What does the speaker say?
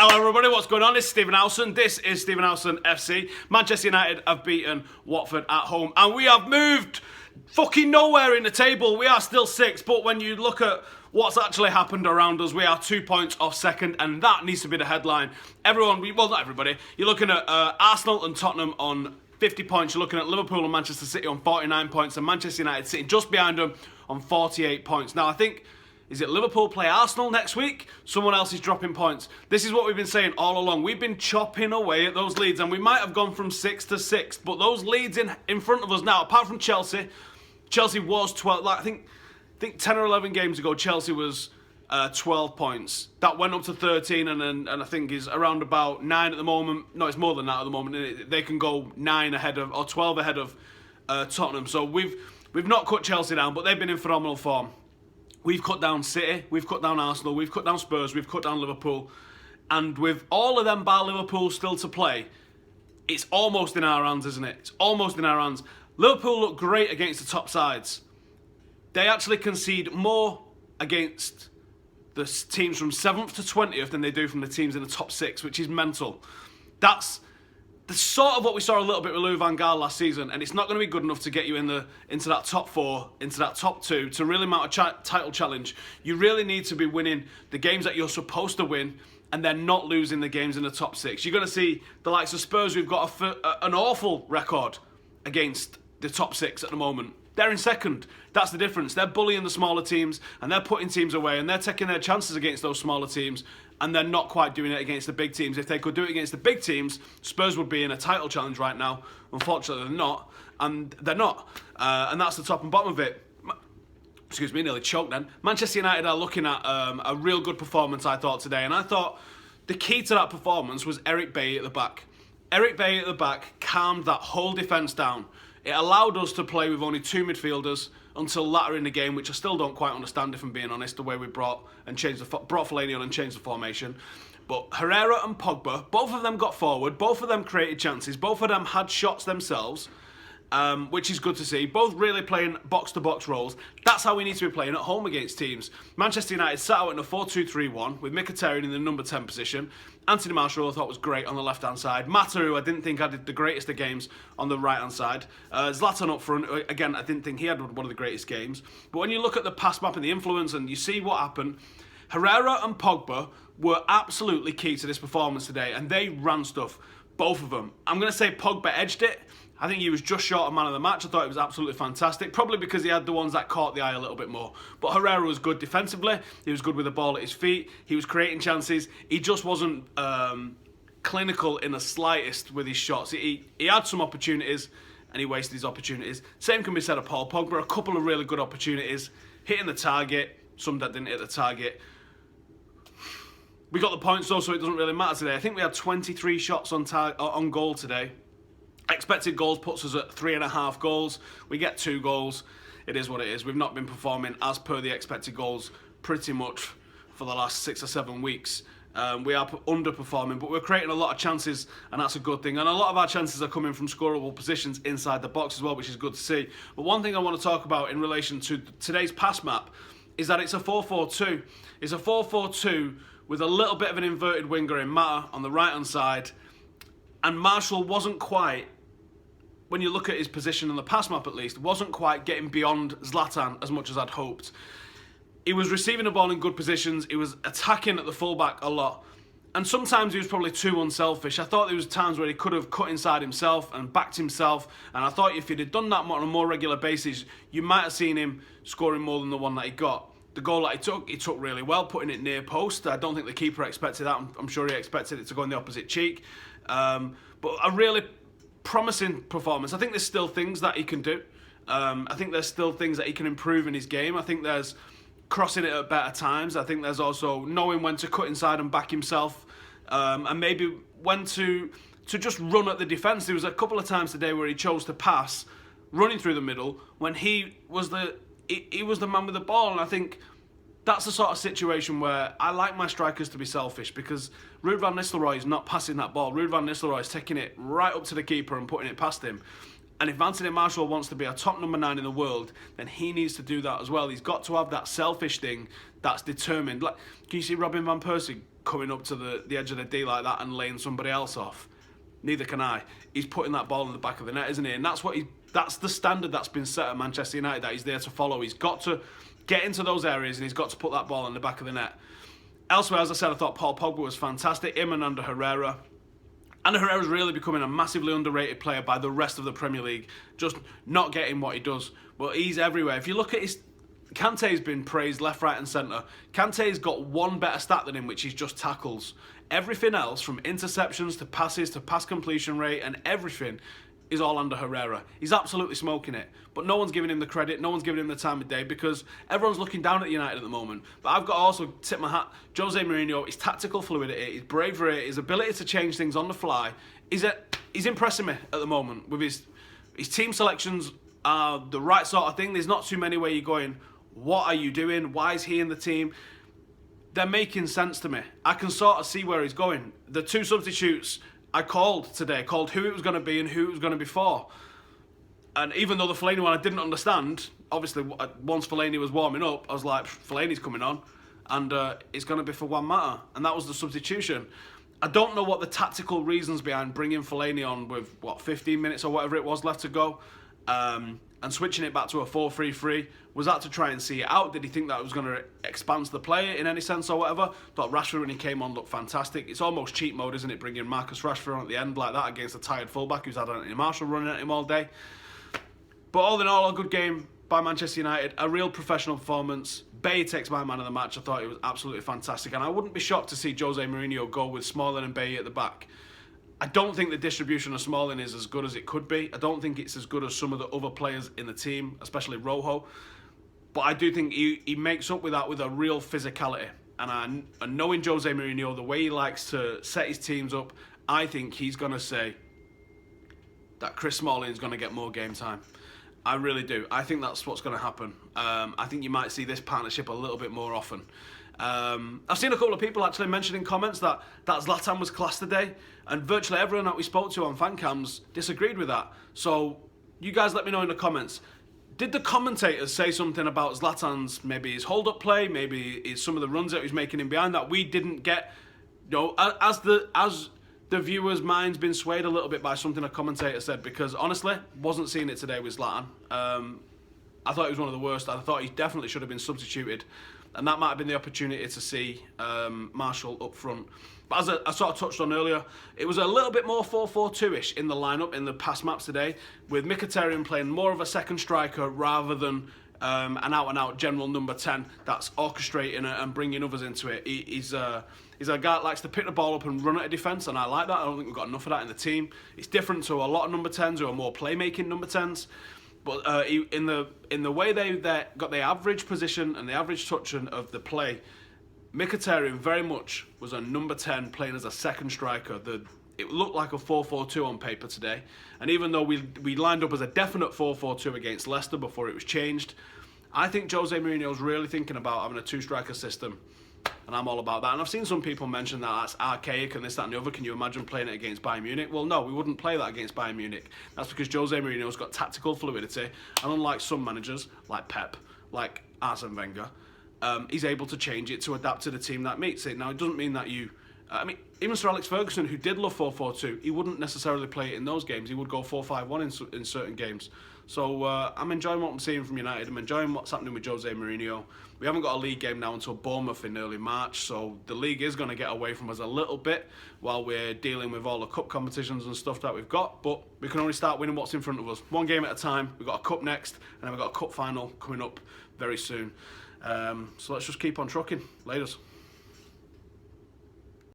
Hello everybody, what's going on? It's Stephen Howson. This is Stephen Howson FC. Manchester United have beaten Watford at home and we have moved fucking nowhere in the table. We are still sixth, but when you look at what's actually happened around us, we are 2 points off second, and that needs to be the headline. Everyone, well, not everybody, you're looking at Arsenal and Tottenham on 50 points. You're looking at Liverpool and Manchester City on 49 points, and Manchester United sitting just behind them on 48 points. Now, I think, is it Liverpool play Arsenal next week? Someone else is dropping points. This is what we've been saying all along. We've been chopping away at those leads, and we might have gone from 6th to 6th, but those leads in front of us now, apart from Chelsea was 12, like I think 10 or 11 games ago, Chelsea was 12 points. That went up to 13 and I think is around about 9 at the moment. No, it's more than that at the moment. They can go 9 ahead of, or 12 ahead of Tottenham. So we've not cut Chelsea down, but they've been in phenomenal form. We've cut down City, we've cut down Arsenal, we've cut down Spurs, we've cut down Liverpool. And with all of them bar Liverpool still to play, it's almost in our hands, isn't it? It's almost in our hands. Liverpool look great against the top sides. They actually concede more against the teams from 7th to 20th than they do from the teams in the top 6, which is mental. That's the sort of what we saw a little bit with Louis van Gaal last season, and it's not going to be good enough to get you into that top 4, into that top 2, to really mount a title challenge. You really need to be winning the games that you're supposed to win, and then not losing the games in the top 6. You're going to see the likes of Spurs, who've got an awful record against the top 6 at the moment. They're in second. That's the difference. They're bullying the smaller teams, and they're putting teams away, and they're taking their chances against those smaller teams, and they're not quite doing it against the big teams. If they could do it against the big teams, Spurs would be in a title challenge right now. Unfortunately, they're not, and they're not. And that's the top and bottom of it. Excuse me, nearly choked then. Manchester United are looking at a real good performance, I thought, today, and I thought the key to that performance was Eric Bailly at the back. Eric Bailly at the back calmed that whole defence down. It allowed us to play with only 2 midfielders until later in the game, which I still don't quite understand, if I'm being honest, the way we brought Fellaini on and changed the formation. But Herrera and Pogba, both of them got forward, both of them created chances, both of them had shots themselves, which is good to see. Both really playing box-to-box roles. That's how we need to be playing at home against teams. Manchester United sat out in a 4-2-3-1 with Mkhitaryan in the number 10 position. Anthony Martial I thought was great on the left-hand side. Mata, who I didn't think had the greatest of games, on the right-hand side. Zlatan up front, again, I didn't think he had one of the greatest games. But when you look at the pass map and the influence and you see what happened, Herrera and Pogba were absolutely key to this performance today, and they ran stuff, both of them. I'm going to say Pogba edged it. I think he was just short of man of the match. I thought it was absolutely fantastic. Probably because he had the ones that caught the eye a little bit more. But Herrera was good defensively. He was good with the ball at his feet. He was creating chances. He just wasn't clinical in the slightest with his shots. He had some opportunities and he wasted his opportunities. Same can be said of Paul Pogba. A couple of really good opportunities. Hitting the target. Some that didn't hit the target. We got the points though, so it doesn't really matter today. I think we had 23 shots on goal today. Expected goals puts us at 3.5 goals. We get 2 goals. It is what it is. We've not been performing as per the expected goals pretty much for the last 6 or 7 weeks. We are underperforming, but we're creating a lot of chances, and that's a good thing. And a lot of our chances are coming from scoreable positions inside the box as well, which is good to see. But one thing I want to talk about in relation to today's pass map is that it's a 4-4-2. It's a 4-4-2 with a little bit of an inverted winger in Mata on the right-hand side. And Martial wasn't quite, when you look at his position on the pass map at least, wasn't quite getting beyond Zlatan as much as I'd hoped. He was receiving the ball in good positions, he was attacking at the fullback a lot, and sometimes he was probably too unselfish. I thought there was times where he could have cut inside himself and backed himself, and I thought if he'd have done that on a more regular basis, you might have seen him scoring more than the one that he got. The goal that he took really well, putting it near post. I don't think the keeper expected that. I'm sure he expected it to go in the opposite cheek. But a really promising performance. I think there's still things that he can do. I think there's still things that he can improve in his game. I think there's crossing it at better times. I think there's also knowing when to cut inside and back himself, and maybe when to just run at the defence. There was a couple of times today where he chose to pass, running through the middle, when he was the man with the ball, and I think that's the sort of situation where I like my strikers to be selfish, because Ruud van Nistelrooy is not passing that ball. Ruud van Nistelrooy is taking it right up to the keeper and putting it past him. And if Anthony Martial wants to be a top number 9 in the world, then he needs to do that as well. He's got to have that selfish thing that's determined. Like, can you see Robin van Persie coming up to the edge of the D like that and laying somebody else off. Neither can I. He's putting that ball in the back of the net, isn't he? And that's the standard that's been set at Manchester United that he's there to follow. He's got to get into those areas and he's got to put that ball in the back of the net. Elsewhere, as I said, I thought Paul Pogba was fantastic. Him and Ander Herrera. Ander Herrera's really becoming a massively underrated player by the rest of the Premier League. Just not getting what he does. But he's everywhere. If you look at his... Kante's been praised left, right and centre. Kante's got one better stat than him, which is just tackles. Everything else, from interceptions to passes to pass completion rate and everything, is all Ander Herrera. He's absolutely smoking it. But no one's giving him the credit, no one's giving him the time of day because everyone's looking down at United at the moment. But I've got to also tip my hat. Jose Mourinho, his tactical fluidity, his bravery, his ability to change things on the fly, he's impressing me at the moment. With his team selections are the right sort of thing. There's not too many where you're going, what are you doing? Why is he in the team? They're making sense to me. I can sort of see where he's going. The two substitutes I called today, called who it was going to be and who it was going to be for. And even though the Fellaini one I didn't understand, obviously once Fellaini was warming up, I was like, Fellaini's coming on and it's going to be for Juan Mata. And that was the substitution. I don't know what the tactical reasons behind bringing Fellaini on with, 15 minutes or whatever it was left to go. And switching it back to a 4-3-3, was that to try and see it out? Did he think that was going to expand the player in any sense or whatever? Thought Rashford when he came on looked fantastic. It's almost cheat mode, isn't it, bringing Marcus Rashford on at the end like that against a tired fullback who's had Anthony Martial running at him all day. But all in all, a good game by Manchester United, a real professional performance. Bailly takes my man of the match. I thought it was absolutely fantastic, and I wouldn't be shocked to see Jose Mourinho go with Smalling and Bailly at the back. I don't think the distribution of Smalling is as good as it could be. I don't think it's as good as some of the other players in the team, especially Rojo. But I do think he makes up with that with a real physicality. And knowing Jose Mourinho, the way he likes to set his teams up, I think he's going to say that Chris Smalling's going to get more game time. I really do. I think that's what's going to happen. I think you might see this partnership a little bit more often. I've seen a couple of people actually mention in comments that Zlatan was class today, and virtually everyone that we spoke to on fan cams disagreed with that. So you guys let me know in the comments. Did the commentators say something about Zlatan's, maybe his hold-up play, maybe some of the runs that he was making in behind that we didn't get? You know, as the viewers' mind's been swayed a little bit by something a commentator said, because honestly, wasn't seeing it today with Zlatan. I thought he was one of the worst. I thought he definitely should have been substituted. And that might have been the opportunity to see Martial up front. But as I sort of touched on earlier, it was a little bit more 4-4-2-ish in the lineup in the past maps today, with Mkhitaryan playing more of a second striker rather than an out-and-out general number 10 that's orchestrating and bringing others into it. He's a guy that likes to pick the ball up and run at a defence, and I like that. I don't think we've got enough of that in the team. It's different to a lot of number 10s who are more playmaking number 10s. But in the way they got the average position and the average touch of the play, Mkhitaryan very much was a number 10 playing as a second striker. It looked like a 4-4-2 on paper today. And even though we lined up as a definite 4-4-2 against Leicester before it was changed, I think Jose Mourinho's really thinking about having a two-striker system. And I'm all about that. And I've seen some people mention that that's archaic and this, that and the other. Can you imagine playing it against Bayern Munich? Well, no, we wouldn't play that against Bayern Munich. That's because Jose Mourinho's got tactical fluidity. And unlike some managers, like Pep, like Arsene Wenger, he's able to change it to adapt to the team that meets it. Now, it doesn't mean that you... even Sir Alex Ferguson, who did love 4-4-2, he wouldn't necessarily play it in those games. He would go 4-5-1 in certain games. So I'm enjoying what I'm seeing from United. I'm enjoying what's happening with Jose Mourinho. We haven't got a league game now until Bournemouth in early March, so the league is going to get away from us a little bit while we're dealing with all the cup competitions and stuff that we've got, but we can only start winning what's in front of us. One game at a time. We've got a cup next, and then we've got a cup final coming up very soon. So let's just keep on trucking. Laters.